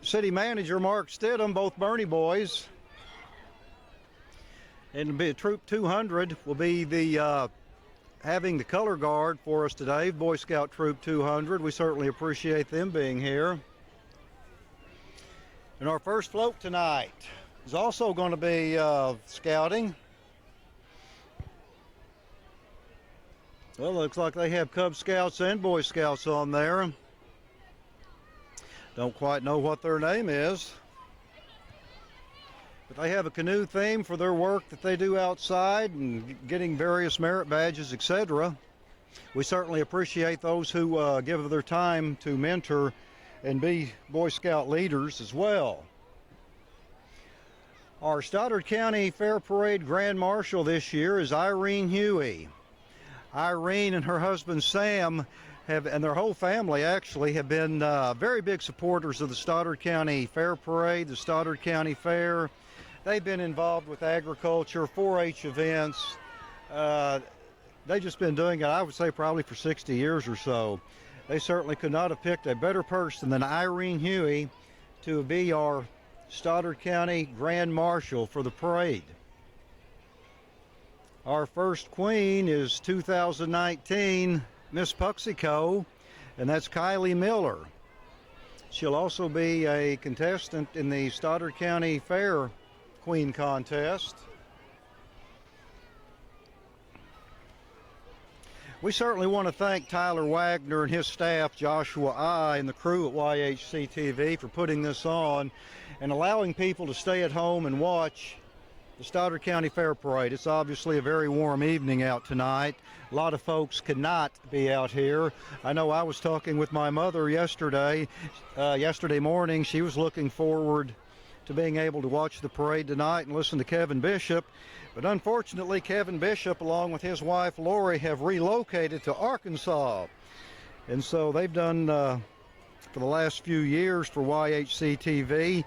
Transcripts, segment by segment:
City Manager Mark Stidham, both Bernie boys. And Troop 200 will be the having the color guard for us today, Boy Scout Troop 200. We certainly appreciate them being here. And our first float tonight is also going to be scouting. Well, looks like they have Cub Scouts and Boy Scouts on there. Don't quite know what their name is. But they have a canoe theme for their work that they do outside and getting various merit badges, etc. We certainly appreciate those who give of their time to mentor and be Boy Scout leaders as well. Our Stoddard County Fair Parade Grand Marshal this year is Irene Huey. Irene and her husband Sam and their whole family actually have been very big supporters of the Stoddard County Fair Parade, the Stoddard County Fair. They've been involved with agriculture, 4-H events. They've just been doing it, I would say, probably for 60 years or so. They certainly could not have picked a better person than Irene Huey to be our Stoddard County Grand Marshal for the parade. Our first queen is 2019 Miss Pepsico, and that's Kylie Miller. She'll also be a contestant in the Stoddard County Fair Queen Contest. We certainly want to thank Tyler Wagner and his staff, Joshua I, and the crew at YHC TV for putting this on and allowing people to stay at home and watch the Stoddard County Fair Parade. It's obviously a very warm evening out tonight. A lot of folks cannot be out here. I know I was talking with my mother yesterday morning. She was looking forward to being able to watch the parade tonight and listen to Kevin Bishop. But unfortunately, Kevin Bishop, along with his wife Lori, have relocated to Arkansas. And so they've done, for the last few years for YHC TV.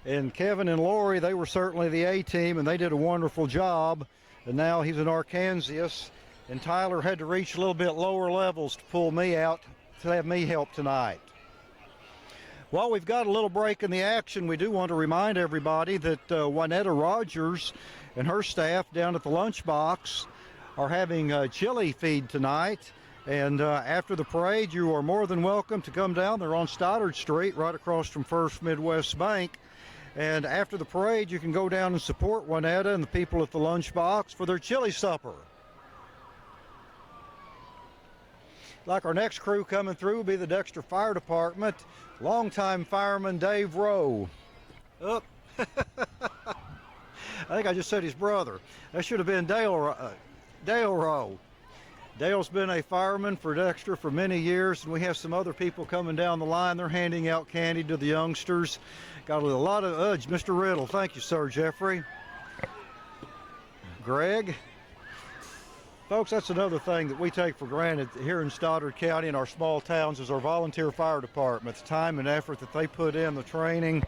And Kevin and Lori, they were certainly the A-team, and they did a wonderful job. And now he's in Arkansas. And Tyler had to reach a little bit lower levels to pull me out to have me help tonight. While we've got a little break in the action, we do want to remind everybody that Juanetta Rogers and her staff down at the Lunchbox are having a chili feed tonight. And after the parade, you are more than welcome to come down. They're on Stoddard Street, right across from First Midwest Bank. And after the parade, you can go down and support Juanetta and the people at the Lunchbox for their chili supper. Like our next crew coming through will be the Dexter Fire Department, longtime fireman Dave Rowe. Oh. I think I just said his brother. That should have been Dale Rowe. Dale's been a fireman for Dexter for many years, and we have some other people coming down the line. They're handing out candy to the youngsters. Got a lot of Mr. Riddle. Thank you, Sir Jeffrey. Greg. Folks, that's another thing that we take for granted here in Stoddard County and our small towns is our volunteer fire departments. Time and effort that they put in, the training.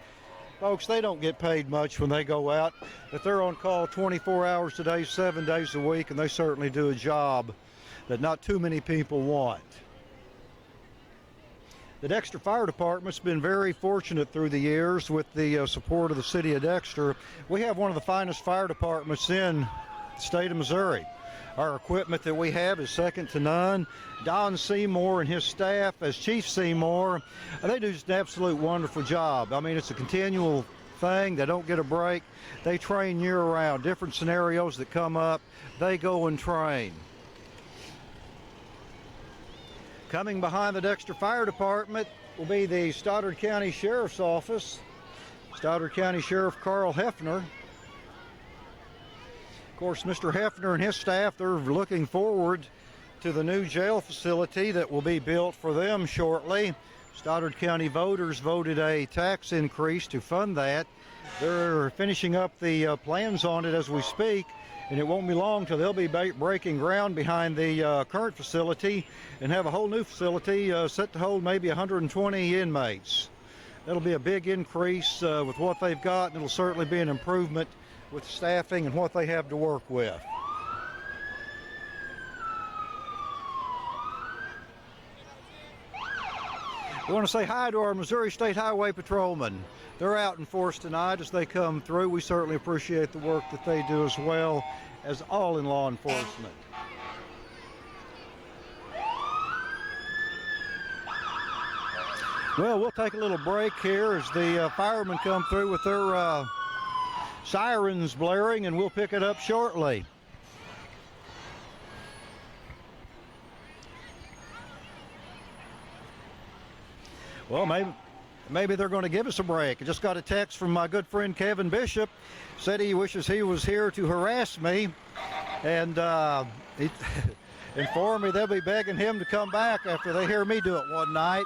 Folks, they don't get paid much when they go out, but they're on call 24 hours a day, 7 days a week, and they certainly do a job that not too many people want. The Dexter Fire Department's been very fortunate through the years with the support of the city of Dexter. We have one of the finest fire departments in the state of Missouri. Our equipment that we have is second to none. Don Seymour and his staff as Chief Seymour, they do just an absolute wonderful job. I mean, it's a continual thing. They don't get a break. They train year-round. Different scenarios that come up, they go and train. Coming behind the Dexter Fire Department will be the Stoddard County Sheriff's Office. Stoddard County Sheriff Carl Hefner. Of course, Mr. Hefner and his staff, they're looking forward to the new jail facility that will be built for them shortly. Stoddard County voters voted a tax increase to fund that. They're finishing up the plans on it as we speak, and it won't be long till they'll be breaking ground behind the current facility and have a whole new facility set to hold maybe 120 inmates. That'll be a big increase with what they've got, and it'll certainly be an improvement with staffing and what they have to work with. We want to say hi to our Missouri State Highway Patrolmen. They're out in force tonight as they come through. We certainly appreciate the work that they do, as well as all in law enforcement. Well, we'll take a little break here as the firemen come through with their sirens blaring, and we'll pick it up shortly. Well, maybe they're going to give us a break. I just got a text from my good friend Kevin Bishop. Said he wishes he was here to harass me, and he informed me they'll be begging him to come back after they hear me do it one night.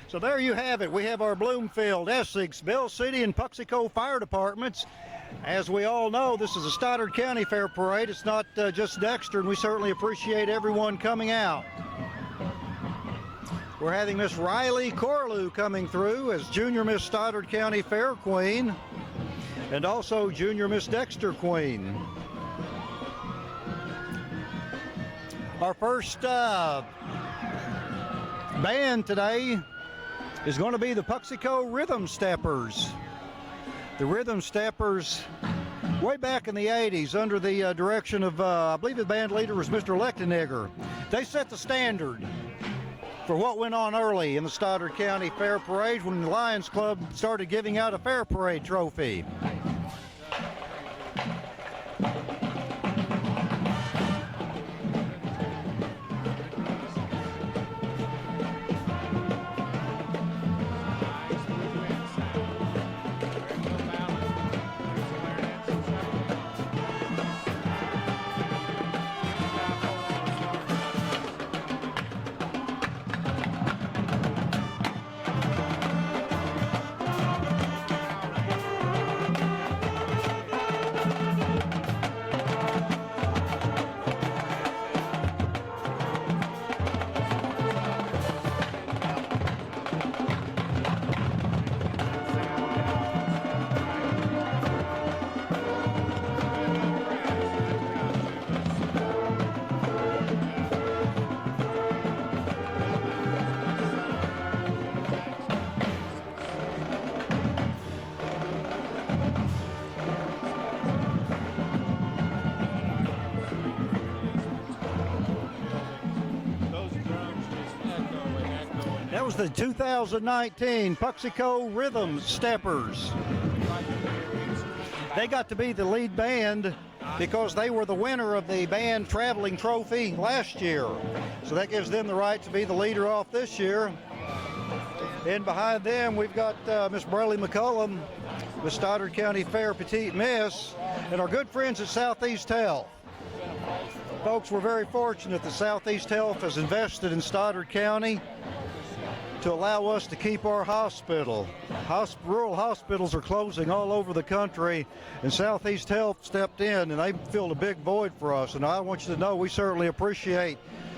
So there you have it. We have our Bloomfield, Essex, Bell City, and Pepsico fire departments. As we all know, this is a Stoddard County Fair Parade. It's not just Dexter, and we certainly appreciate everyone coming out. We're having Miss Riley Corlew coming through as Junior Miss Stoddard County Fair Queen, and also Junior Miss Dexter Queen. Our first band today is going to be the Pepsico Rhythm Steppers. The Rhythm Steppers, way back in the 80s, under the direction of, I believe the band leader was Mr. Lechtenegger. They set the standard for what went on early in the Stoddard County Fair Parade when the Reliance Club started giving out a Fair Parade trophy. That was the 2019 Pepsico Rhythm Steppers. They got to be the lead band because they were the winner of the band traveling trophy last year. So that gives them the right to be the leader off this year. And behind them, we've got Miss Braley McCullum with Stoddard County Fair Petite Miss, and our good friends at Southeast Health. Folks, we're very fortunate that Southeast Health has invested in Stoddard County. to allow us to keep our hospital. Rural hospitals are closing all over the country, and Southeast Health stepped in, and they filled a big void for us. And I want you to know we certainly appreciate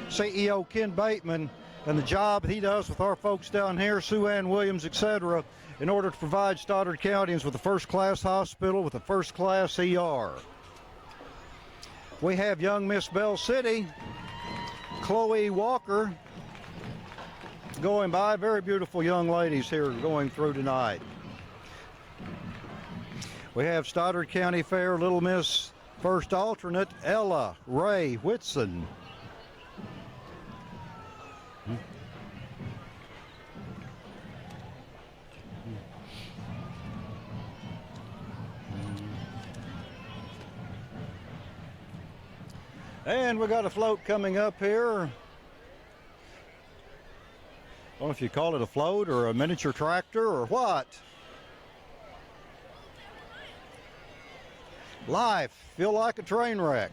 CEO Ken Bateman and the job he does with our folks down here, Sue Ann Williams, etc., in order to provide Stoddard Countyans with a first-class hospital with a first-class ER. We have young Miss Bell City, Chloe Walker, going by. Very beautiful young ladies here going through tonight. We have Stoddard County Fair Little Miss first alternate, Ella Ray Whitson. And we got a float coming up here. I don't know if you call it a float or a miniature tractor or what. Life, feel like a train wreck.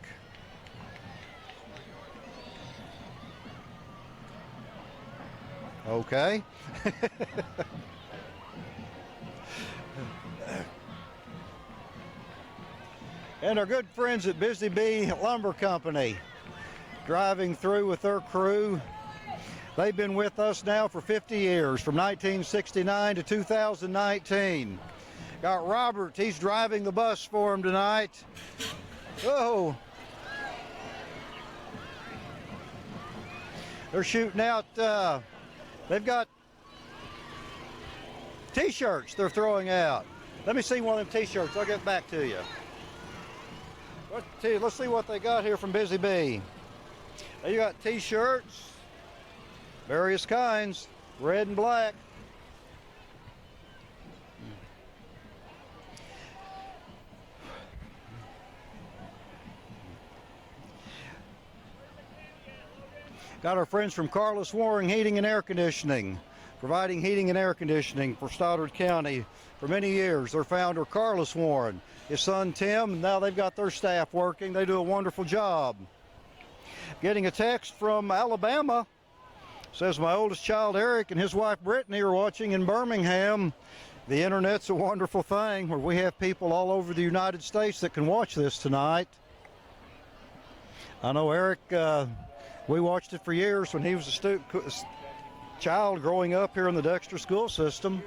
Okay. And our good friends at Busy Bee Lumber Company, driving through with their crew. They've been with us now for 50 years, from 1969 to 2019. Got Robert, he's driving the bus for him tonight. Whoa. They're shooting out, they've got t-shirts they're throwing out. Let me see one of them t-shirts, I'll get back to you. Let's see what they got here from Busy Bee. They got t-shirts, various kinds, red and black. Got our friends from Carlos Waring Heating and Air Conditioning, providing heating and air conditioning for Stoddard County for many years. Their founder, Carlos Warren, his son, Tim, and now they've got their staff working. They do a wonderful job. Getting a text from Alabama. Says my oldest child, Eric, and his wife, Brittany, are watching in Birmingham. The internet's a wonderful thing where we have people all over the United States that can watch this tonight. I know Eric, we watched it for years when he was a child growing up here in the Dexter school system.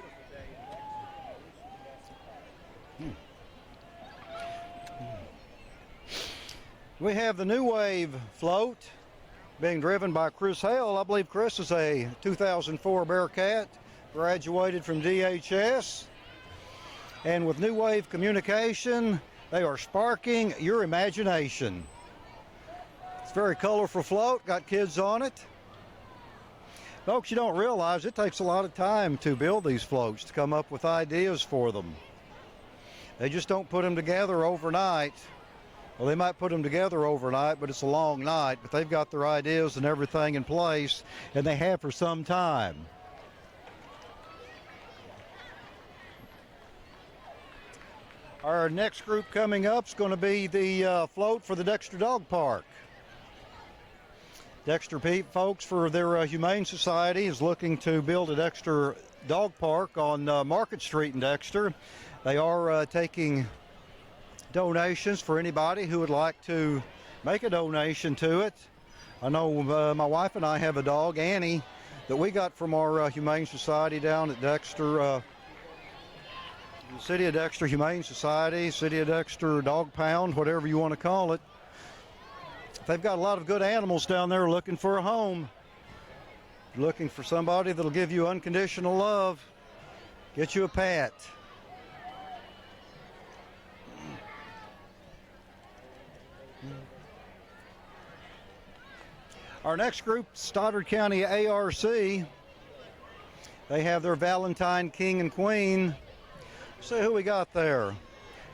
We have the New Wave float being driven by Chris Hale. I believe Chris is a 2004 Bearcat, graduated from DHS. And with New Wave Communication, they are sparking your imagination. It's a very colorful float, got kids on it. Folks, you don't realize it takes a lot of time to build these floats, to come up with ideas for them. They just don't put them together overnight. Well, they might put them together overnight, but it's a long night. But they've got their ideas and everything in place, and they have for some time. Our next group coming up is going to be the float for the Dexter Dog Park. Dexter folks, for their Humane Society, is looking to build a Dexter Dog Park on Market Street in Dexter. They are taking donations for anybody who would like to make a donation to it. I know my wife and I have a dog, Annie, that we got from our Humane Society down at Dexter, City of Dexter Humane Society, City of Dexter Dog Pound, whatever you want to call it. They've got a lot of good animals down there looking for a home. Looking for somebody that'll give you unconditional love, get you a pet. Our next group, Stoddard County ARC, they have their Valentine King and Queen. See who we got there.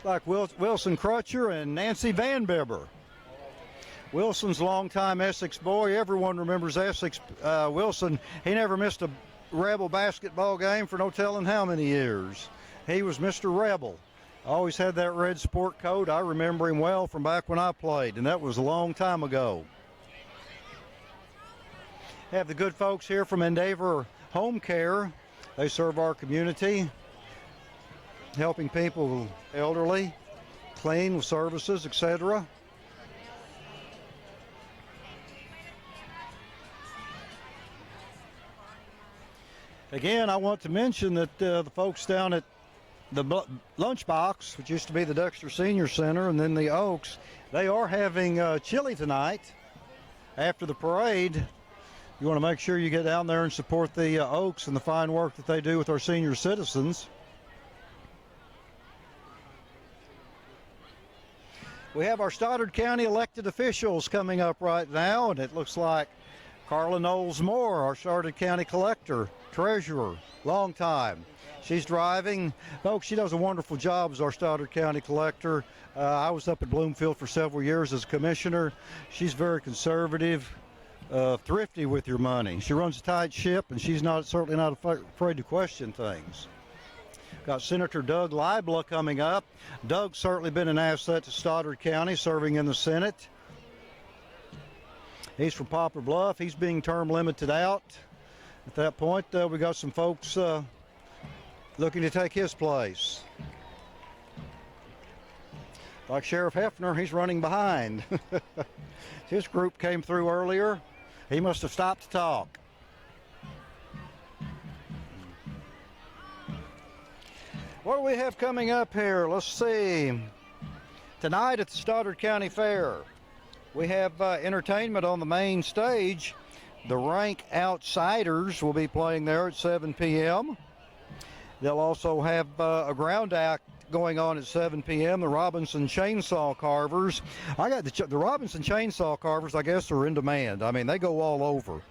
Like Wilson Crutcher and Nancy Van Bibber. Wilson's a longtime Essex boy. Everyone remembers Essex. Wilson, he never missed a Rebel basketball game for no telling how many years. He was Mr. Rebel. Always had that red sport coat. I remember him well from back when I played, and that was a long time ago. Have the good folks here from Endeavor Home Care. They serve our community, helping people elderly, clean with services, etc. Again, I want to mention that the folks down at the Lunchbox, which used to be the Dexter Senior Center, and then the Oaks, they are having chili tonight after the parade. You want to make sure you get down there and support the Oaks and the fine work that they do with our senior citizens. We have our Stoddard County elected officials coming up right now, and it looks like Carla Knowles Moore, our Stoddard County collector, treasurer, long time. She's driving. Folks, she does a wonderful job as our Stoddard County collector. I was up at Bloomfield for several years as commissioner. She's very conservative, thrifty with your money. She runs a tight ship, and she's certainly not afraid to question things. Got Senator Doug Libla coming up. Doug's certainly been an asset to Stoddard County, serving in the Senate. He's from Poplar Bluff. He's being term limited out. At that point, we got some folks looking to take his place. Like Sheriff Hefner, he's running behind. His group came through earlier. He must have stopped to talk. What do we have coming up here? Let's see. Tonight at the Stoddard County Fair, we have entertainment on the main stage. The Rank Outsiders will be playing there at 7 p.m. They'll also have a ground act going on at 7 p.m. The Robinson Chainsaw Carvers. I got the Robinson Chainsaw Carvers, I guess, are in demand. I mean, they go all over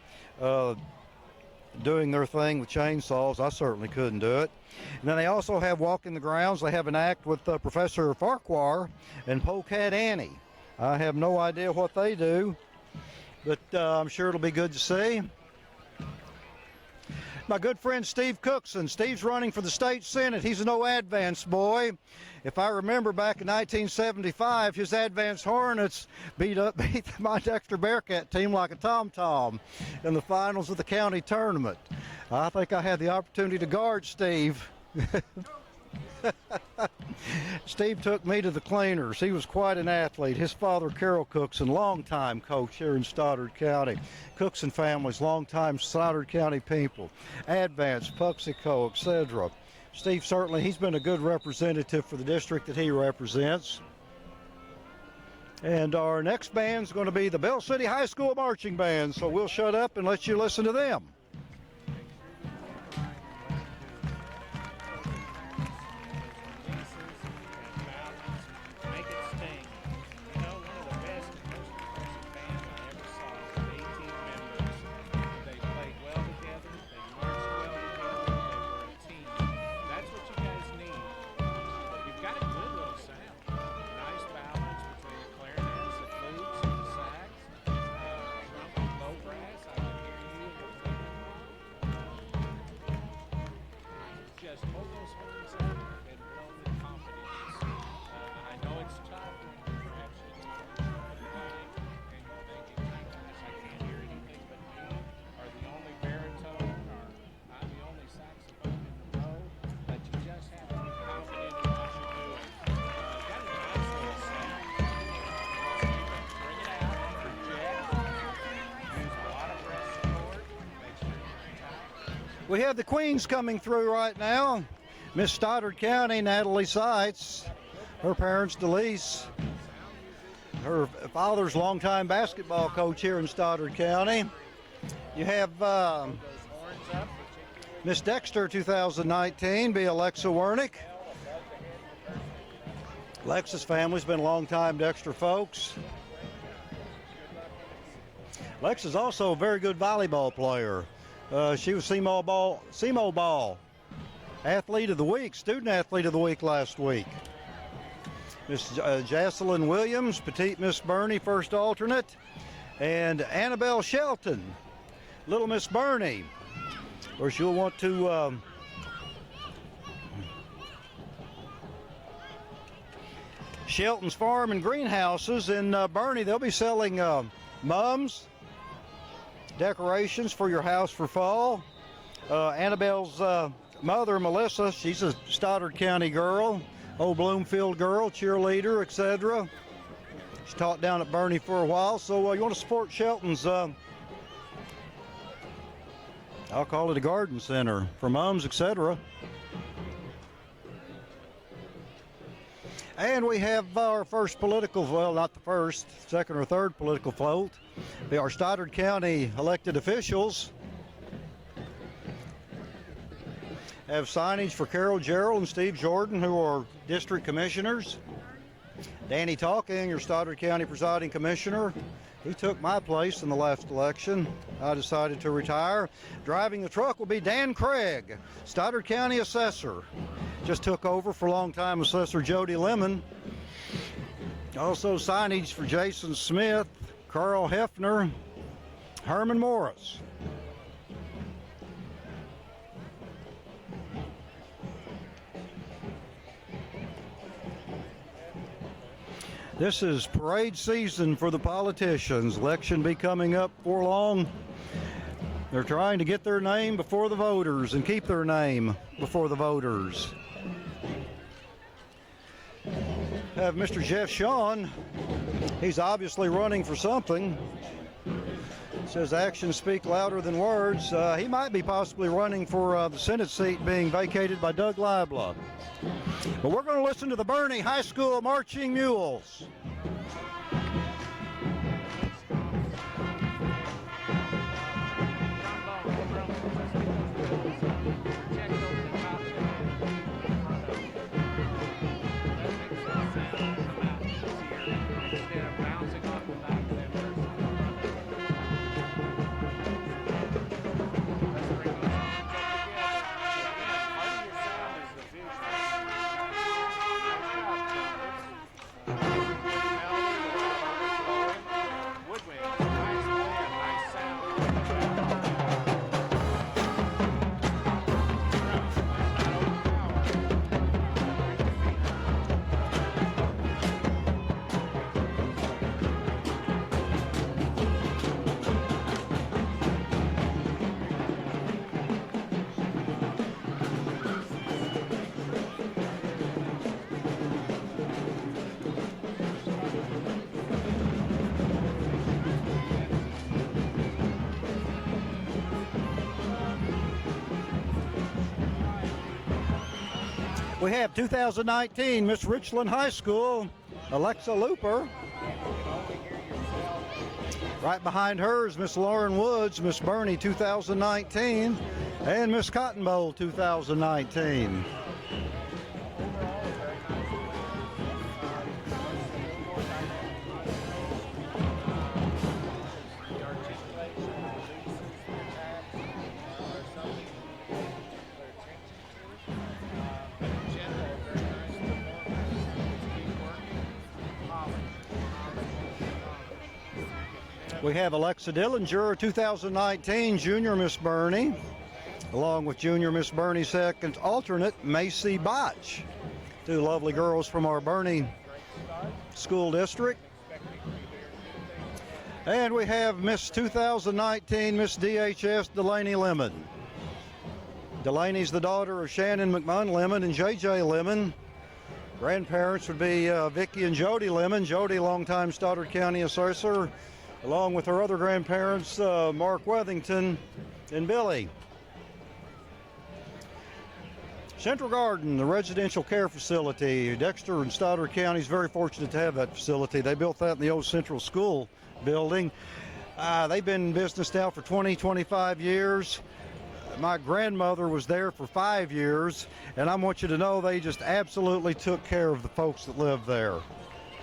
doing their thing with chainsaws. I certainly couldn't do it. And then they also have Walking the Grounds. They have an act with Professor Farquhar and Polecat Annie. I have no idea what they do, but I'm sure it'll be good to see. My good friend Steve Cookson. Steve's running for the state senate. He's an old Advance boy. If I remember back in 1975, his Advance Hornets beat my Dexter Bearcat team like a tom-tom in the finals of the county tournament. I think I had the opportunity to guard Steve. Steve took me to the cleaners. He was quite an athlete. His father, Carol Cookson, longtime coach here in Stoddard County. Cookson family's longtime Stoddard County people. Advance, Pepsico, etc. Steve, certainly, he's been a good representative for the district that he represents. And our next band's going to be the Bell City High School Marching Band, so we'll shut up and let you listen to them. We have the Queens coming through right now. Miss Stoddard County, Natalie Seitz, her parents, Delise. Her father's longtime basketball coach here in Stoddard County. You have Miss Dexter 2019 be Alexa Wernick. Alexa's family's been longtime Dexter folks. Alexa's also a very good volleyball player. She was SEMO Ball Athlete of the Week, Student Athlete of the Week last week. Miss Jocelyn Williams, Petite Miss Bernie, first alternate, and Annabelle Shelton, Little Miss Bernie. Of course, you'll want to Shelton's Farm and Greenhouses in Bernie. They'll be selling mums, decorations for your house for fall. Annabelle's mother, Melissa, she's a Stoddard County girl, old Bloomfield girl, cheerleader, etc. She taught down at Bernie for a while, so you want to support Shelton's, I'll call it a garden center for moms, etc. And we have our first political, well, not the first, second or third political float. They are Stoddard County elected officials. Have signage for Carol Gerald and Steve Jordan, who are district commissioners. Danny Talking, your Stoddard County presiding commissioner. He took my place in the last election. I decided to retire. Driving the truck will be Dan Craig, Stoddard County assessor. Just took over for longtime assessor Jody Lemon. Also signage for Jason Smith, Carl Hefner, Herman Morris. This is parade season for the politicians. Election be coming up before long. They're trying to get their name before the voters and keep their name before the voters. Have Mr. Jeff Shawn. He's obviously running for something. Says actions speak louder than words. He might be possibly running for the Senate seat being vacated by Doug Libla. But we're going to listen to the Bernie High School Marching Mules. We have 2019 Miss Richland High School, Alexa Looper. Right behind her is Miss Lauren Woods, Miss Bernie 2019, and Miss Cotton Bowl 2019. We have Alexa Dillinger, 2019 Junior Miss Bernie, along with Junior Miss Bernie second alternate Macy Botch. Two lovely girls from our Bernie school district. And we have Miss 2019 Miss DHS Delaney Lemon. Delaney's the daughter of Shannon McMahon Lemon and JJ Lemon. Grandparents would be Vicki and Jody Lemon. Jody, longtime Stoddard County assessor, along with her other grandparents, Mark Wethington and Billy. Central Garden, the residential care facility. Dexter and Stoddard County is very fortunate to have that facility. They built that in the old Central School building. They've been in business now for 25 years. My grandmother was there for 5 years, and I want you to know they just absolutely took care of the folks that live there.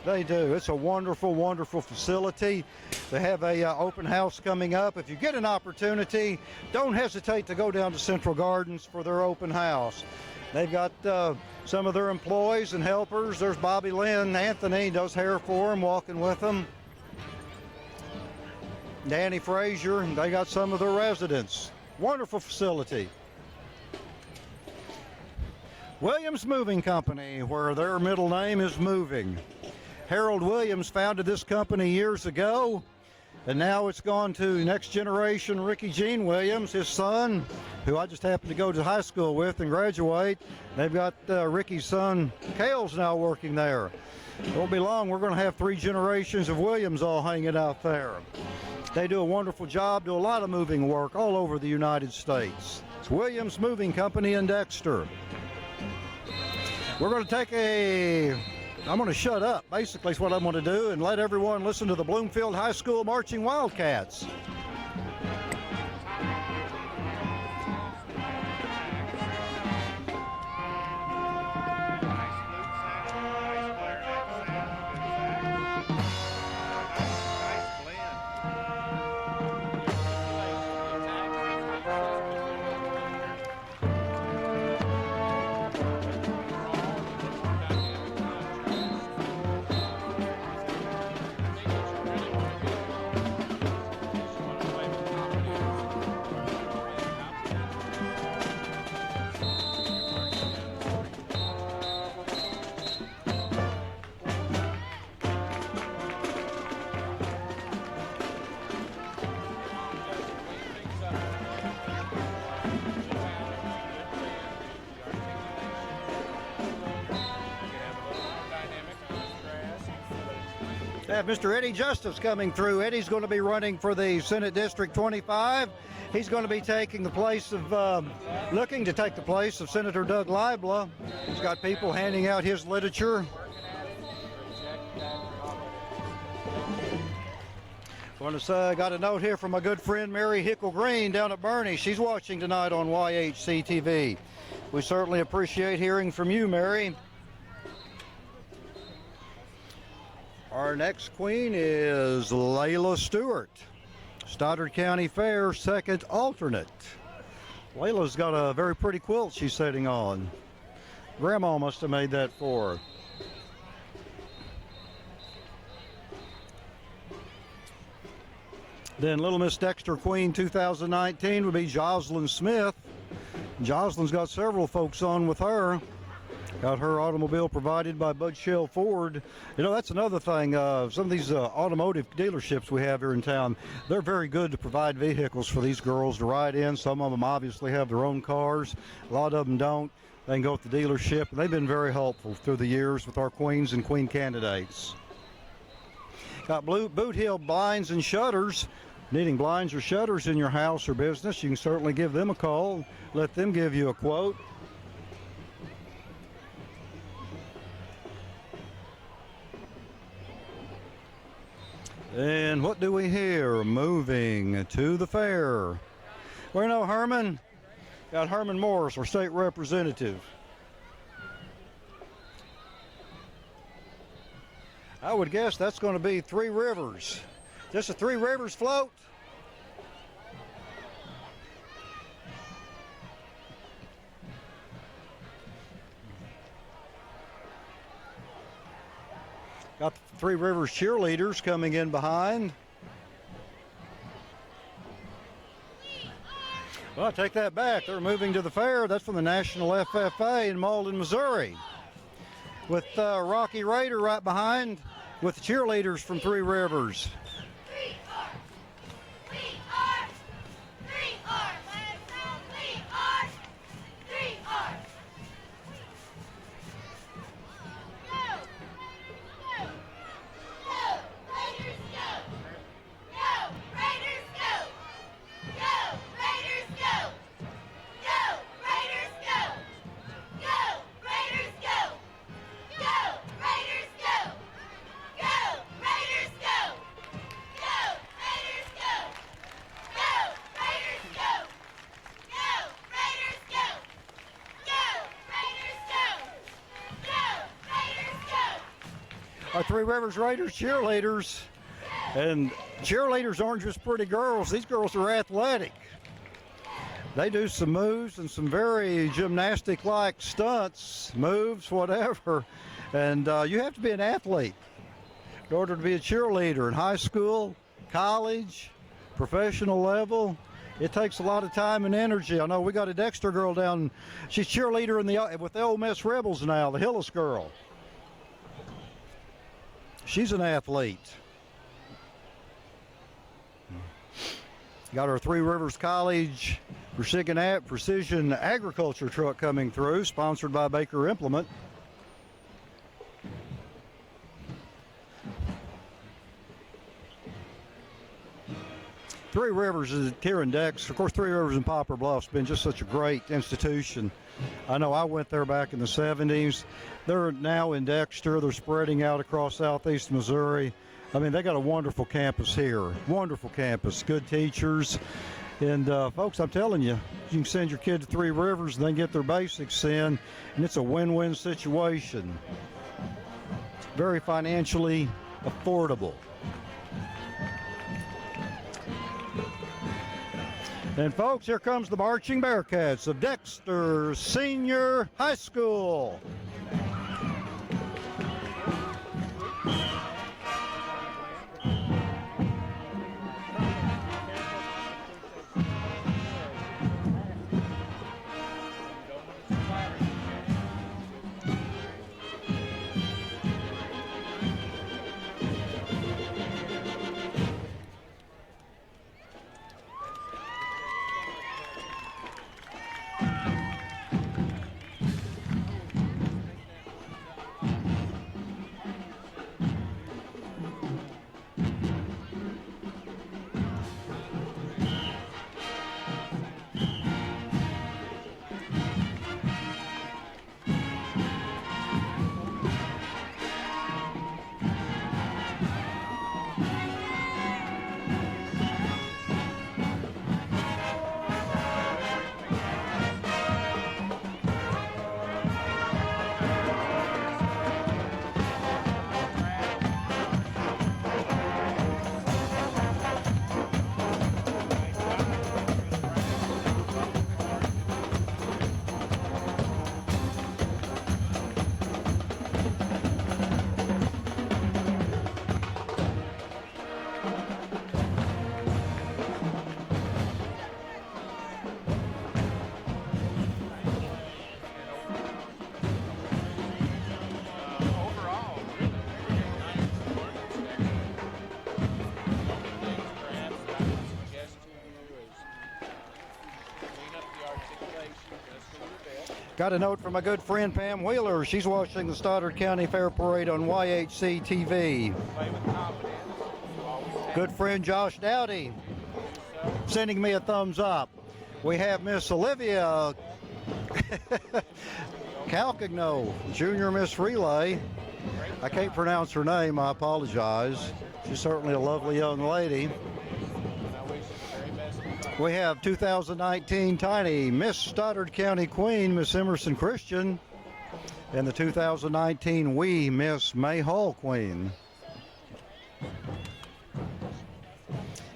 They do. It's a wonderful, wonderful facility. They have a open house coming up. If you get an opportunity, don't hesitate to go down to Central Gardens for their open house. They've got some of their employees and helpers. There's Bobby Lynn. Anthony does hair for them, walking with them. Danny Frazier. They got some of their residents. Wonderful facility. Williams Moving Company, where their middle name is Moving. Harold Williams founded this company years ago. And now it's gone to next generation Ricky Gene Williams, his son, who I just happened to go to high school with and graduate. They've got Ricky's son, Cale's now working there. It won't be long, we're going to have 3 generations of Williams all hanging out there. They do a wonderful job, do a lot of moving work all over the United States. It's Williams Moving Company in Dexter. We're going to take I'm going to shut up, basically is what I'm going to do, and let everyone listen to the Bloomfield High School Marching Wildcats. Have Mr. Eddie Justice coming through. Eddie's going to be running for the Senate District 25. He's going to be taking the place of, looking to take the place of Senator Doug Libla. He's got people handing out his literature. Want to say, I got a note here from my good friend Mary Hickle Green down at Bernie. She's watching tonight on YHC TV. We certainly appreciate hearing from you, Mary. Our next queen is Layla Stewart, Stoddard County Fair second alternate. Layla's got a very pretty quilt she's sitting on. Grandma must have made that for her. Then Little Miss Dexter Queen 2019 would be Jocelyn Smith. Jocelyn's got several folks on with her. Got her automobile provided by Bud Shell Ford. You know, that's another thing. Some of these automotive dealerships we have here in town, they're very good to provide vehicles for these girls to ride in. Some of them obviously have their own cars. A lot of them don't. They can go to the dealership, and they've been very helpful through the years with our queens and queen candidates. Got Boot Hill Blinds and Shutters. Needing blinds or shutters in your house or business, you can certainly give them a call. Let them give you a quote. And what do we hear? Moving to the fair. Well, you know, Herman, got Herman Morris, our state representative. I would guess that's going to be Three Rivers. Just a Three Rivers float? Got the Three Rivers cheerleaders coming in behind. Well, I take that back. They're moving to the fair. That's from the National FFA in Malden, Missouri. With Rocky Raider right behind with the cheerleaders from Three Rivers. Our Three Rivers Raiders cheerleaders. And cheerleaders aren't just pretty girls. These girls are athletic. They do some moves and some very gymnastic-like stunts, moves, whatever. And you have to be an athlete in order to be a cheerleader in high school, college, professional level. It takes a lot of time and energy. I know we got a Dexter girl down. She's cheerleader with the Ole Miss Rebels now, the Hillis girl. She's an athlete. Got our Three Rivers College Precision Agriculture truck coming through, sponsored by Baker Implement. Three Rivers is here in Dex. Of course, Three Rivers and Poplar Bluff's been just such a great institution. I know I went there back in the 70s. They're now in Dexter. They're spreading out across southeast Missouri. I mean, they got a wonderful campus here. Wonderful campus, good teachers. And folks, I'm telling you, you can send your kid to Three Rivers and they get their basics in, and it's a win-win situation. Very financially affordable. And folks, here comes the marching Bearcats of Dexter Senior High School. Got a note from my good friend Pam Wheeler. She's watching the Stoddard County Fair Parade on YHC TV. Good friend Josh Dowdy sending me a thumbs up. We have Miss Olivia Calcagno, Junior Miss Relay. I can't pronounce her name, I apologize. She's certainly a lovely young lady. We have 2019 Tiny Miss Stoddard County Queen, Miss Emerson Christian, and the 2019 Wee Miss May Hall Queen.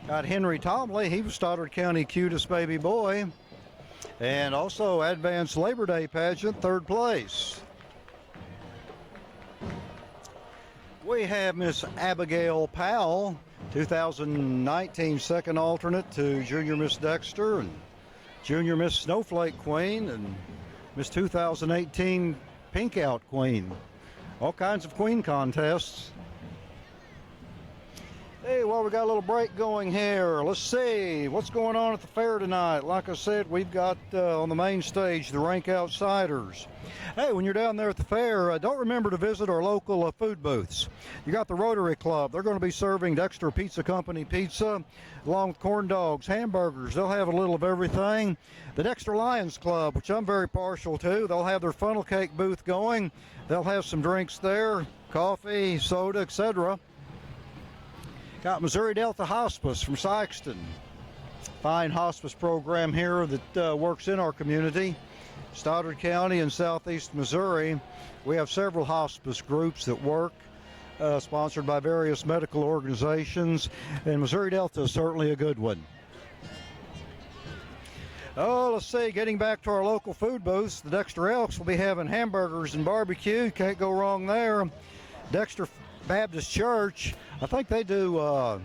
Got Henry Tomley, he was Stoddard County cutest baby boy, and also Advanced Labor Day pageant, third place. We have Miss Abigail Powell, 2019 second alternate to Junior Miss Dexter, and Junior Miss Snowflake Queen, and Miss 2018 Pink Out Queen. All kinds of queen contests. Hey, well, we got a little break going here. Let's see what's going on at the fair tonight. Like I said, we've got on the main stage the Rank Outsiders. Hey, when you're down there at the fair, don't remember to visit our local food booths. You got the Rotary Club. They're going to be serving Dexter Pizza Company pizza, along with corn dogs, hamburgers. They'll have a little of everything. The Dexter Lions Club, which I'm very partial to, they'll have their funnel cake booth going. They'll have some drinks there, coffee, soda, etc. Got Missouri Delta Hospice from Sykeston. Fine hospice program here that works in our community. Stoddard County and southeast Missouri, we have several hospice groups that work, sponsored by various medical organizations, and Missouri Delta is certainly a good one. Oh, let's see, getting back to our local food booths, the Dexter Elks will be having hamburgers and barbecue. Can't go wrong there. Dexter Baptist Church, I think they do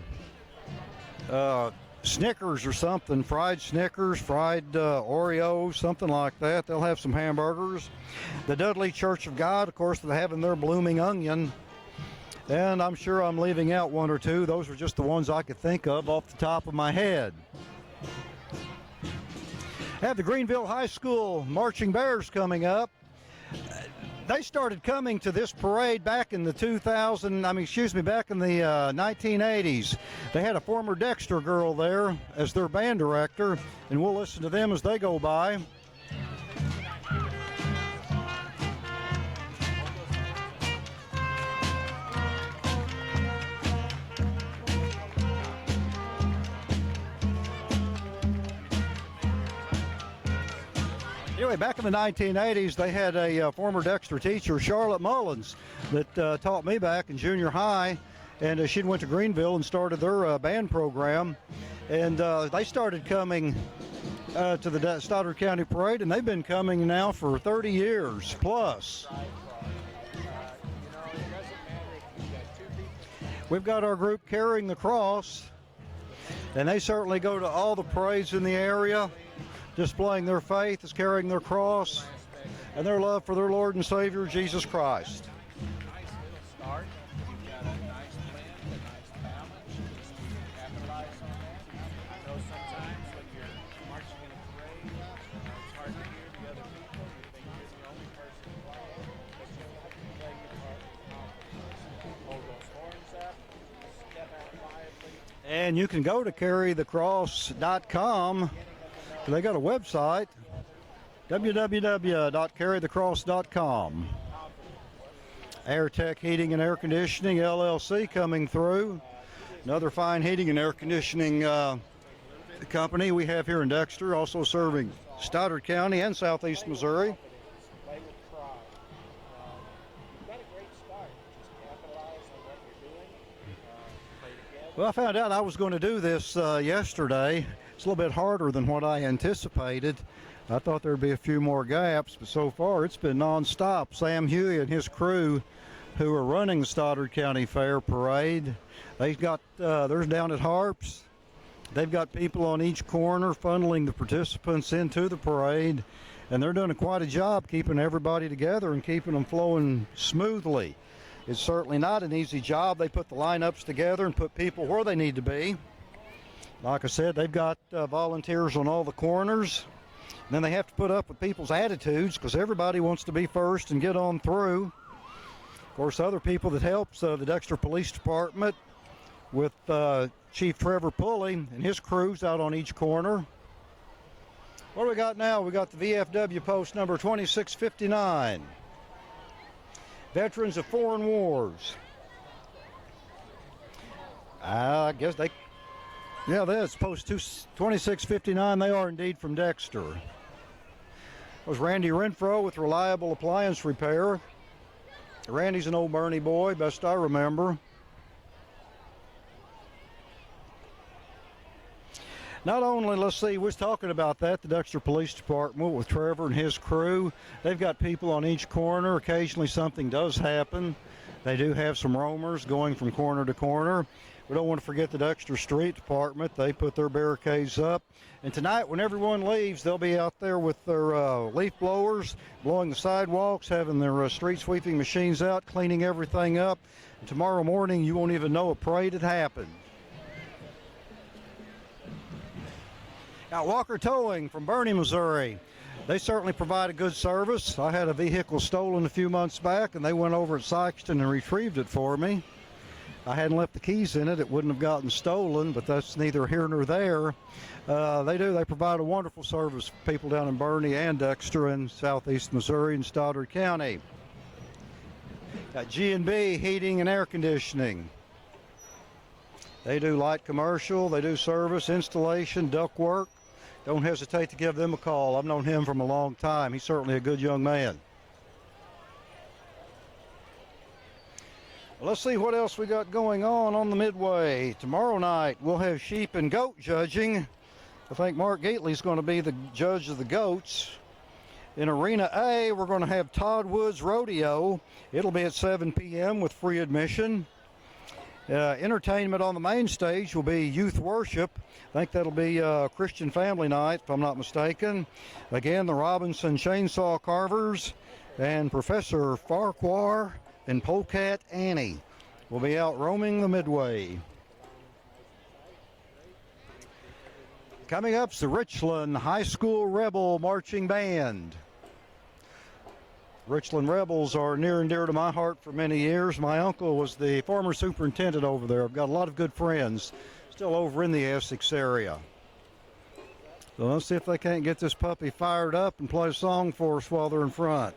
Snickers or something, fried Snickers, fried Oreos, something like that. They'll have some hamburgers. The Dudley Church of God, of course, they're having their blooming onion. And I'm sure I'm leaving out one or two. Those are just the ones I could think of off the top of my head. Have the Greenville High School Marching Bears coming up. They started coming to this parade back in the 1980s. They had a former Dexter girl there as their band director, and we'll listen to them as they go by. Anyway, back in the 1980s, they had a former Dexter teacher, Charlotte Mullins, that taught me back in junior high, and she went to Greenville and started their band program, and they started coming to the Stoddard County Parade, and they've been coming now for 30 years plus. We've got our group Carrying the Cross, and they certainly go to all the parades in the area, displaying their faith as carrying their cross and their love for their Lord and Savior, Jesus Christ. Nice little start. You've got a nice blend, a nice balance. Capitalize on that. I know sometimes when you're marching in a parade, it's hard to hear the other people. You think you're the only person playing, but you have to play your part with confidence. Hold those horns up, step out quietly. And you can go to carrythecross.com. They got a website, www.carrythecross.com. AirTech Heating and Air Conditioning, LLC, coming through. Another fine heating and air conditioning company we have here in Dexter, also serving Stoddard County and southeast Missouri. Play with pride. You've got a great start. Just capitalize on what you're doing. Play together. Well, I found out I was going to do this yesterday. It's a little bit harder than what I anticipated. I thought there'd be a few more gaps, but so far it's been nonstop. Sam Huey and his crew, who are running the Stoddard County Fair Parade, they've got they're down at Harps. They've got people on each corner funneling the participants into the parade, and they're doing quite a job keeping everybody together and keeping them flowing smoothly. It's certainly not an easy job. They put the lineups together and put people where they need to be. Like I said, they've got volunteers on all the corners. And then they have to put up with people's attitudes because everybody wants to be first and get on through. Of course, other people that helps the Dexter Police Department with Chief Trevor Pulley and his crews out on each corner. What do we got now? We got the VFW post number 2659. Veterans of Foreign Wars. I guess they... Yeah, that's post 2659. They are indeed from Dexter. It was Randy Renfro with Reliable Appliance Repair. Randy's an old Bernie boy, best I remember. Not only, let's see, we was talking about that, the Dexter Police Department with Trevor and his crew. They've got people on each corner. Occasionally something does happen. They do have some roamers going from corner to corner. We don't want to forget the Dexter Street Department. They put their barricades up. And tonight, when everyone leaves, they'll be out there with their leaf blowers, blowing the sidewalks, having their street sweeping machines out, cleaning everything up. And tomorrow morning, you won't even know a parade had happened. Now, Walker Towing from Bernie, Missouri. They certainly provide a good service. I had a vehicle stolen a few months back, and they went over at Sykeston and retrieved it for me. I hadn't left the keys in it. It wouldn't have gotten stolen, but that's neither here nor there. They provide a wonderful service for people down in Bernie and Dexter and southeast Missouri and Stoddard County. Got G&B Heating and Air Conditioning. They do light commercial. They do service, installation, duct work. Don't hesitate to give them a call. I've known him from a long time. He's certainly a good young man. Let's see what else we got going on the Midway. Tomorrow night we'll have sheep and goat judging. I think Mark Gately's going to be the judge of the goats. In Arena A, we're going to have Todd Woods Rodeo. It'll be at 7 p.m. with free admission. Entertainment on the main stage will be youth worship. I think that'll be Christian family night, if I'm not mistaken. Again, the Robinson Chainsaw Carvers and Professor Farquhar and Polecat Annie will be out roaming the Midway. Coming up is the Richland High School Rebel Marching Band. Richland Rebels are near and dear to my heart for many years. My uncle was the former superintendent over there. I've got a lot of good friends still over in the Essex area. So let's see if they can't get this puppy fired up and play a song for us while they're in front.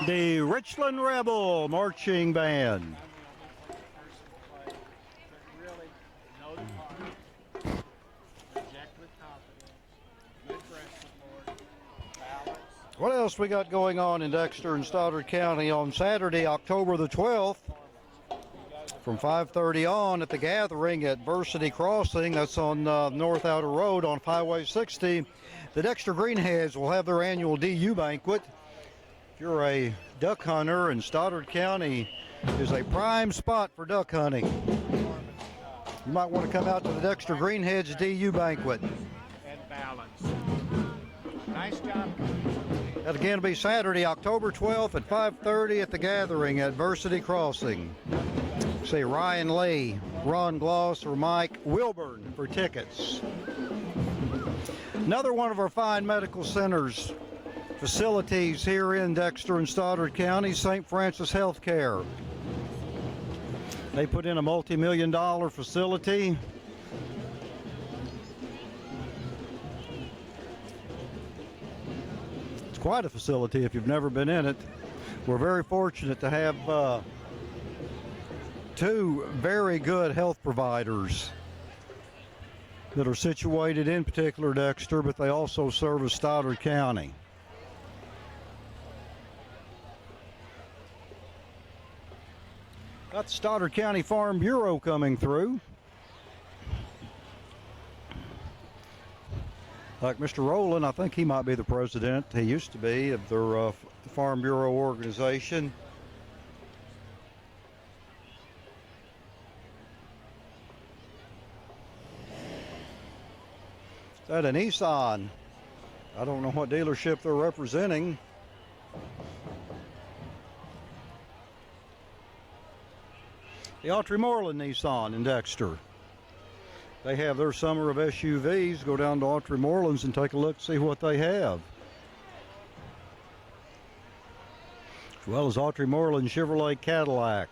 The Richland Rebel Marching Band. What else we got going on in Dexter and Stoddard County on Saturday, October the 12th? From 5:30 on at the gathering at Varsity Crossing, that's on North Outer Road on Highway 60. The Dexter Greenheads will have their annual DU banquet. If you're a duck hunter, and Stoddard County is a prime spot for duck hunting, you might want to come out to the Dexter Greenheads DU banquet. And balance. Nice job. That again will be Saturday, October 12th at 5:30 at the gathering at Varsity Crossing. See Ryan Lee, Ron Gloss, or Mike Wilburn for tickets. Another one of our fine medical centers facilities here in Dexter and Stoddard County, St. Francis Healthcare. They put in a multi-million-dollar facility. It's quite a facility if you've never been in it. We're very fortunate to have two very good health providers that are situated in particular Dexter, but they also service Stoddard County. Got the Stoddard County Farm Bureau coming through. Like Mr. Rowland, I think he might be the president. He used to be of their Farm Bureau organization. Is that a Nissan? I don't know what dealership they're representing. The Autry Moreland Nissan in Dexter. They have their summer of SUVs. Go down to Autry Moreland's and take a look, see what they have. As well as Autry Moreland Chevrolet Cadillac.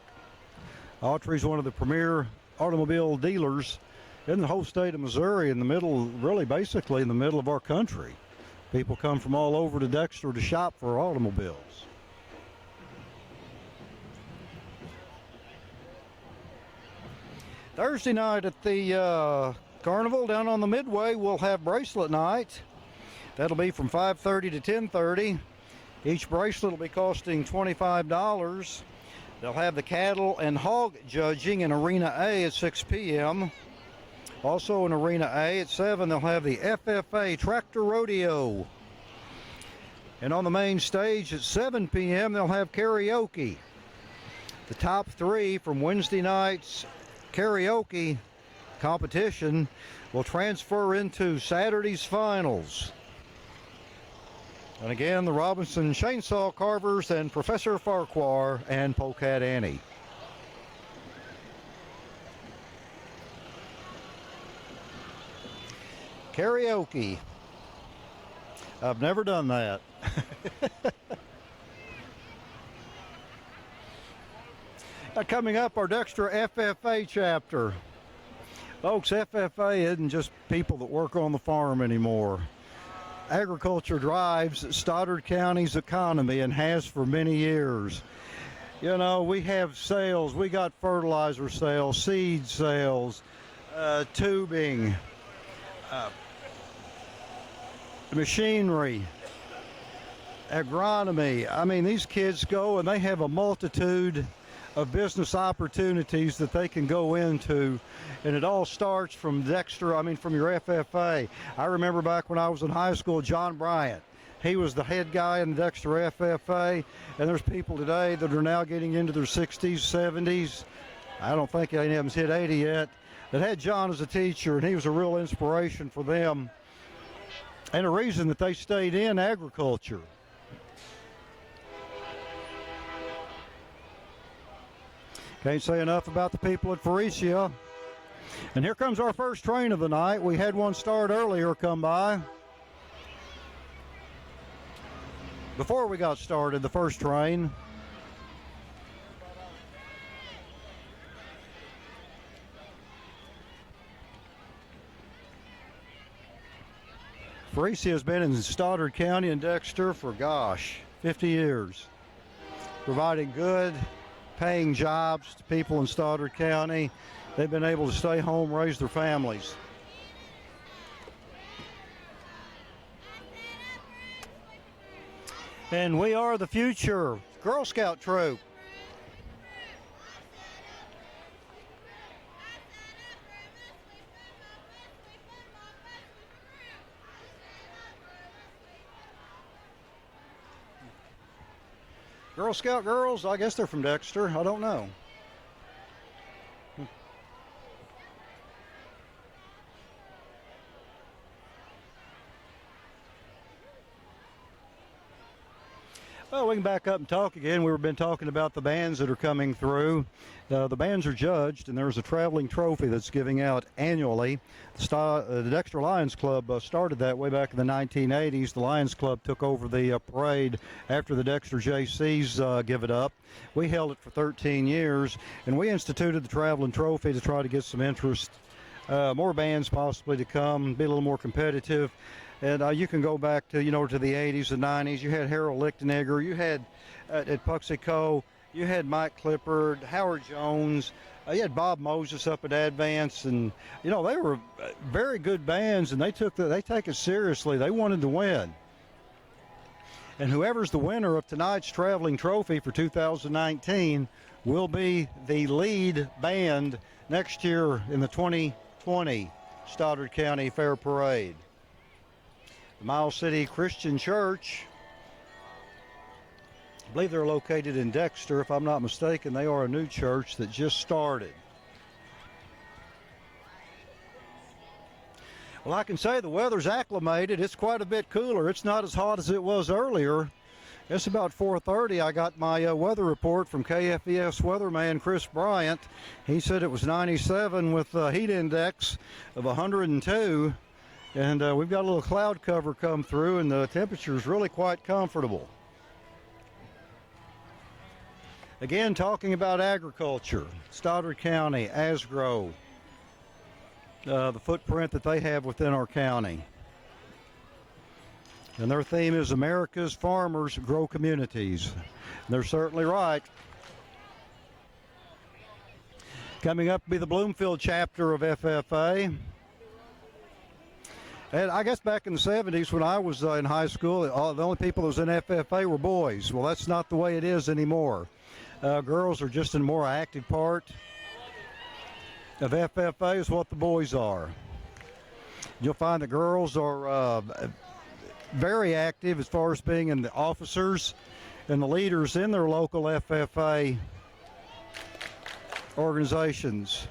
Autry's one of the premier automobile dealers in the whole state of Missouri, in the middle, really basically in the middle of our country. People come from all over to Dexter to shop for automobiles. Thursday night at the Carnival down on the Midway, we'll have bracelet night. That'll be from 5:30 to 10:30. Each bracelet will be costing $25. They'll have the cattle and hog judging in Arena A at 6 p.m. Also in Arena A at 7, they'll have the FFA Tractor Rodeo. And on the main stage at 7 p.m., they'll have karaoke. The top three from Wednesday night's karaoke competition will transfer into Saturday's finals. And again, the Robinson Chainsaw Carvers and Professor Farquhar and Polecat Annie. Karaoke. I've never done that. Coming up, our Dexter FFA chapter. Folks, FFA isn't just people that work on the farm anymore. Agriculture drives Stoddard County's economy and has for many years. You know, we have sales. We got fertilizer sales, seed sales, tubing, machinery, agronomy. I mean, these kids go and they have a multitude of business opportunities that they can go into, and it all starts from Dexter, from your FFA. I remember back when I was in high school, John Bryant, he was the head guy in the Dexter FFA, and there's people today that are now getting into their 60s, 70s, I don't think any of them's hit 80 yet, that had John as a teacher, and he was a real inspiration for them, and a reason that they stayed in agriculture. Can't say enough about the people at Faurecia. And here comes our first train of the night. We had one start earlier come by. Before we got started, the first train. Faurecia has been in Stoddard County and Dexter for, 50 years. Providing good, paying jobs to people in Stoddard County. They've been able to stay home, raise their families. And we are the future Girl Scout troop. Girl Scout girls, I guess they're from Dexter. I don't know. Well, we can back up and talk again. We've been talking about the bands that are coming through. The bands are judged, and there's a traveling trophy that's giving out annually. The Dexter Lions Club started that way back in the 1980s. The Lions Club took over the parade after the Dexter JCs give it up. We held it for 13 years, and we instituted the traveling trophy to try to get some interest, more bands possibly to come, be a little more competitive. And you can go back to, to the 80s and 90s. You had Harold Lichtenegger. You had at Pepsico, you had Mike Clippard, Howard Jones. You had Bob Moses up at Advance. And, they were very good bands, and they take it seriously. They wanted to win. And whoever's the winner of tonight's traveling trophy for 2019 will be the lead band next year in the 2020 Stoddard County Fair Parade. The Miles City Christian Church, I believe they're located in Dexter. If I'm not mistaken, they are a new church that just started. Well, I can say the weather's acclimated. It's quite a bit cooler. It's not as hot as it was earlier. It's about 4:30. I got my weather report from KFES weatherman Chris Bryant. He said it was 97 with a heat index of 102. And we've got a little cloud cover come through, and the temperature is really quite comfortable. Again, talking about agriculture, Stoddard County, Asgrow, the footprint that they have within our county. And their theme is America's Farmers Grow Communities. And they're certainly right. Coming up will be the Bloomfield chapter of FFA. And I guess back in the 70s when I was in high school, the only people that was in FFA were boys. Well, that's not the way it is anymore. Girls are just in a more active part of FFA is what the boys are. You'll find the girls are very active as far as being in the officers and the leaders in their local FFA organizations.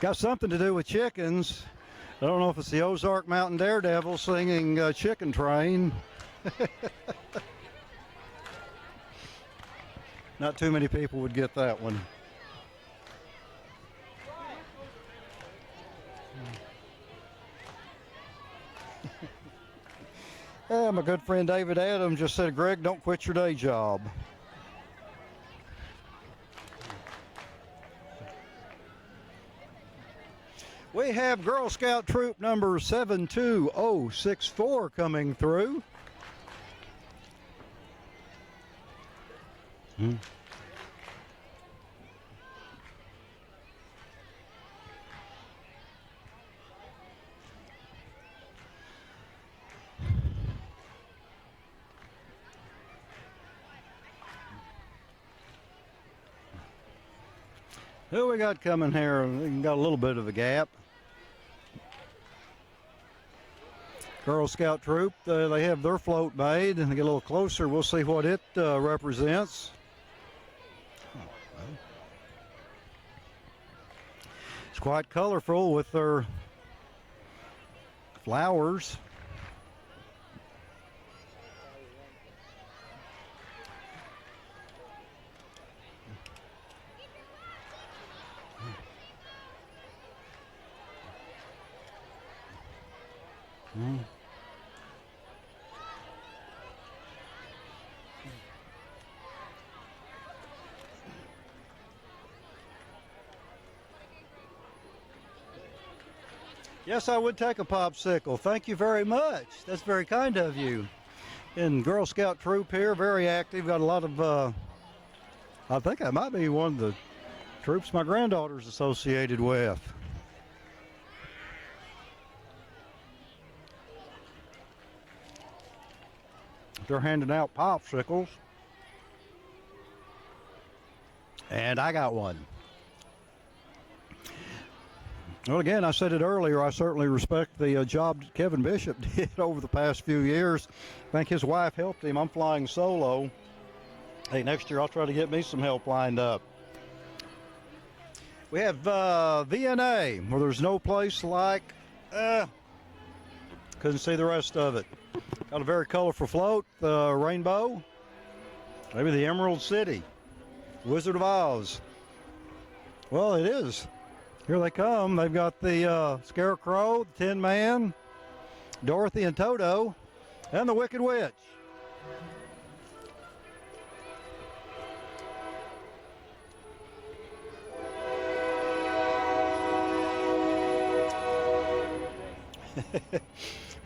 Got something to do with chickens. I don't know if it's the Ozark Mountain Daredevil singing Chicken Train. Not too many people would get that one. My good friend David Adams just said, Greg, don't quit your day job. We have Girl Scout troop number 72064 coming through. Who we got coming here? We got a little bit of a gap. Girl Scout troop, they have their float made, and they get a little closer. We'll see what it represents. It's quite colorful with their flowers. Yes, I would take a popsicle. Thank you very much. That's very kind of you. And Girl Scout troop here, very active. Got a lot of, I think I might be one of the troops my granddaughter's associated with. They're handing out popsicles. And I got one. Well, again, I said it earlier, I certainly respect the job that Kevin Bishop did over the past few years. I think his wife helped him. I'm flying solo. Hey, next year I'll try to get me some help lined up. We have VNA, where there's no place like, couldn't see the rest of it. Got a very colorful float, rainbow, maybe the Emerald City, Wizard of Oz. Well, it is. Here they come. They've got the Scarecrow, the Tin Man, Dorothy and Toto, and the Wicked Witch.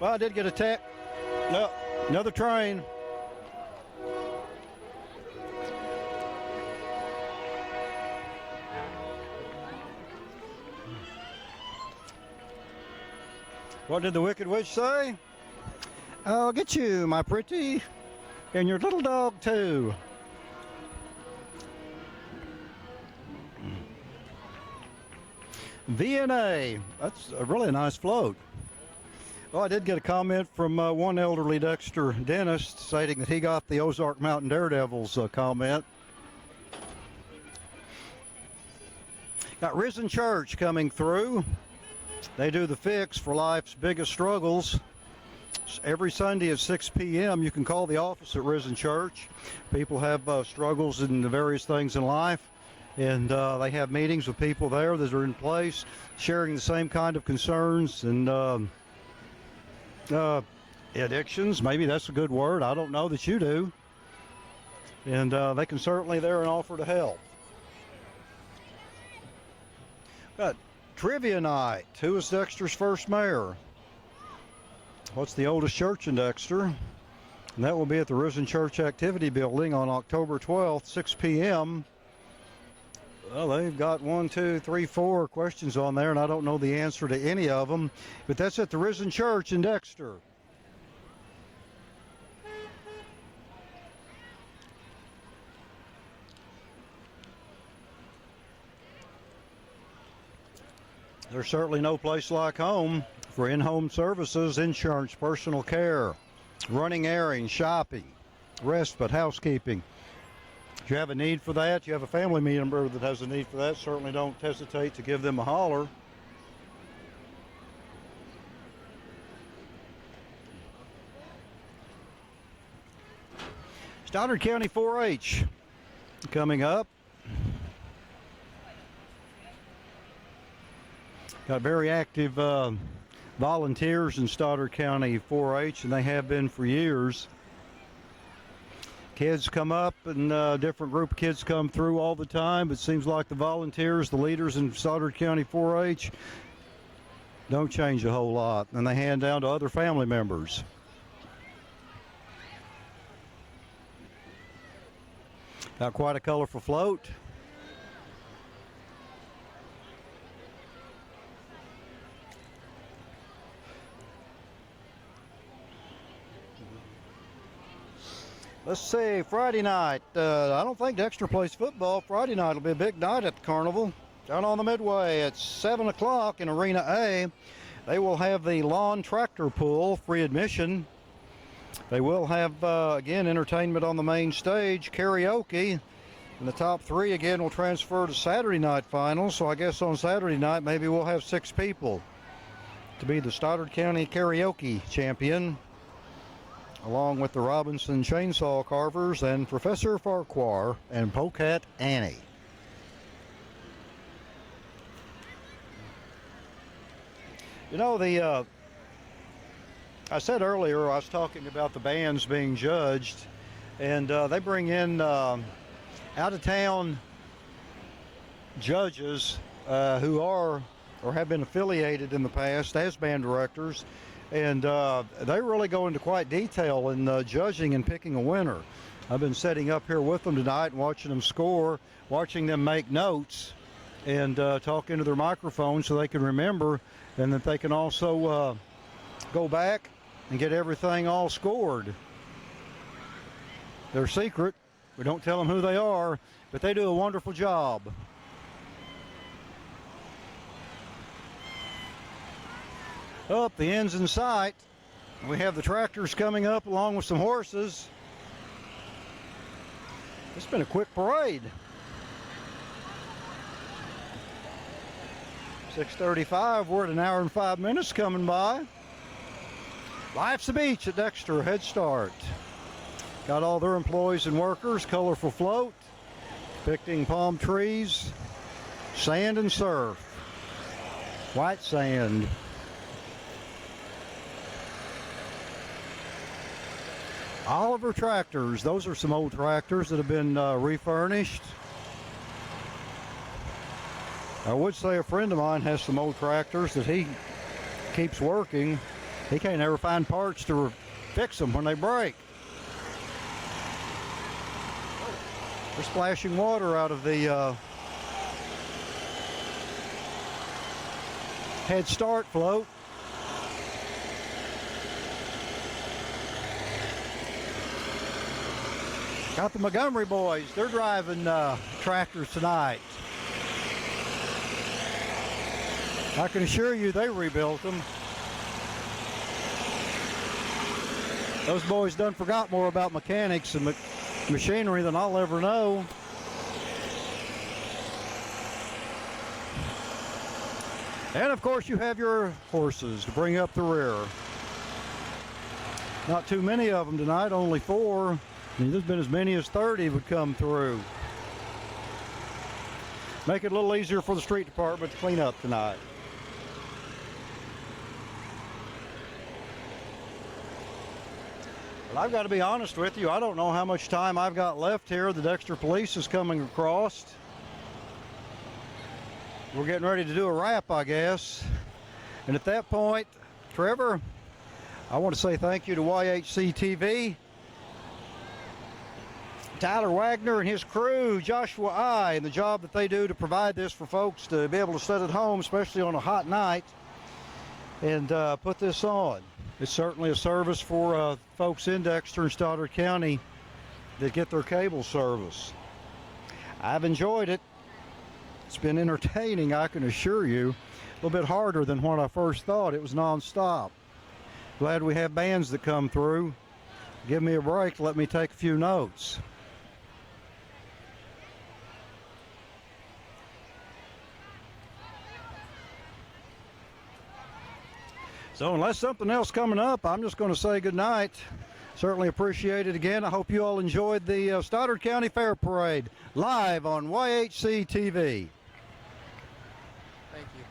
Well, I did get a tech. No, another train. What did the Wicked Witch say? I'll get you, my pretty, and your little dog, too. VNA, that's a really nice float. Well, I did get a comment from one elderly Dexter dentist stating that he got the Ozark Mountain Daredevils comment. Got Risen Church coming through. They do the fix for life's biggest struggles. Every Sunday at 6 p.m. you can call the office at Risen Church. People have struggles in the various things in life, and they have meetings with people there that are in place, sharing the same kind of concerns and addictions. Maybe that's a good word. I don't know that you do. And they can certainly there and offer to help. Got trivia night. Who is Dexter's first mayor? What's the oldest church in Dexter? And that will be at the Risen Church Activity Building on October 12th, 6 p.m. Well, they've got 1, 2, 3, 4 questions on there, and I don't know the answer to any of them. But that's at the Risen Church in Dexter. There's certainly no place like home for in-home services, insurance, personal care, running errands, shopping, respite, housekeeping. If you have a need for that, you have a family member that has a need for that, certainly don't hesitate to give them a holler. Stoddard County 4-H coming up. Got very active volunteers in Stoddard County 4-H, and they have been for years. Kids come up, and a different group of kids come through all the time. It seems like the volunteers, the leaders in Stoddard County 4-H, don't change a whole lot, and they hand down to other family members. Got quite a colorful float. Let's see, Friday night. I don't think Dexter plays football. Friday night will be a big night at the carnival. Down on the Midway at 7 o'clock in Arena A. They will have the lawn tractor pull, free admission. They will have, again, entertainment on the main stage, karaoke. And the top 3, again, will transfer to Saturday night finals. So I guess on Saturday night, maybe we'll have 6 people to be the Stoddard County Karaoke Champion, along with the Robinson Chainsaw Carvers and Professor Farquhar and Polecat Annie. You know, I said earlier, I was talking about the bands being judged, and they bring in out-of-town judges who are or have been affiliated in the past as band directors. And they really go into quite detail in judging and picking a winner. I've been sitting up here with them tonight and watching them score, watching them make notes, and talk into their microphone so they can remember, and that they can also go back and get everything all scored. They're secret. We don't tell them who they are, but they do a wonderful job. Up, the end's in sight. We have the tractors coming up along with some horses. It's been a quick parade. 6:35, we're at an hour and 5 minutes coming by. Life's a beach at Dexter, Head Start. Got all their employees and workers, colorful float, depicting palm trees, sand and surf, white sand. Oliver tractors, those are some old tractors that have been refurnished. I would say a friend of mine has some old tractors that he keeps working. He can't ever find parts to fix them when they break. They're splashing water out of the Head Start float. Got the Montgomery boys. They're driving tractors tonight. I can assure you they rebuilt them. Those boys done forgot more about mechanics and machinery than I'll ever know. And of course you have your horses to bring up the rear. Not too many of them tonight, only 4. I mean, there's been as many as 30 would come through. Make it a little easier for the street department to clean up tonight. Well, I've got to be honest with you, I don't know how much time I've got left here. The Dexter Police is coming across. We're getting ready to do a wrap, I guess. And at that point, Trevor, I want to say thank you to YHC TV, Tyler Wagner and his crew, Joshua I, and the job that they do to provide this for folks to be able to sit at home, especially on a hot night, and put this on. It's certainly a service for folks in Dexter and Stoddard County that get their cable service. I've enjoyed it. It's been entertaining, I can assure you. A little bit harder than what I first thought. It was non-stop. Glad we have bands that come through. Give me a break, let me take a few notes. So unless something else coming up, I'm just going to say good night. Certainly appreciate it again. I hope you all enjoyed the Stoddard County Fair Parade live on YHC TV. Thank you.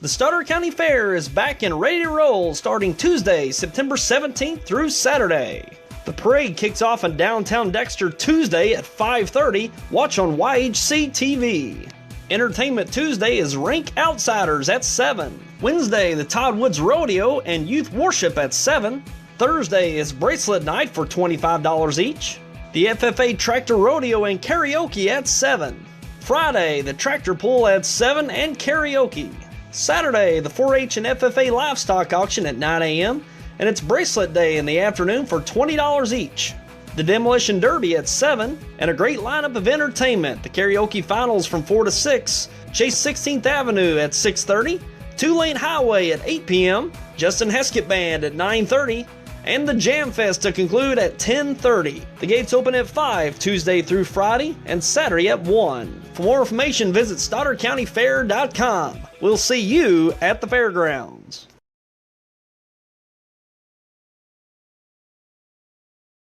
The Stoddard County Fair is back and ready to roll starting Tuesday, September 17th through Saturday. The parade kicks off in downtown Dexter Tuesday at 5:30. Watch on YHC TV. Entertainment Tuesday is Rink Outsiders at 7. Wednesday, the Todd Woods Rodeo and Youth Worship at 7. Thursday is Bracelet Night for $25 each. The FFA Tractor Rodeo and Karaoke at 7. Friday, the Tractor Pull at 7 and karaoke. Saturday, the 4-H and FFA Livestock Auction at 9 a.m. and it's Bracelet Day in the afternoon for $20 each. The Demolition Derby at 7, and a great lineup of entertainment. The karaoke finals from 4 to 6, Chase 16th Avenue at 6:30, 2-Lane Highway at 8 p.m., Justin Heskett Band at 9:30, and the Jam Fest to conclude at 10:30. The gates open at 5 Tuesday through Friday and Saturday at 1. For more information, visit StoddardCountyFair.com. We'll see you at the fairgrounds.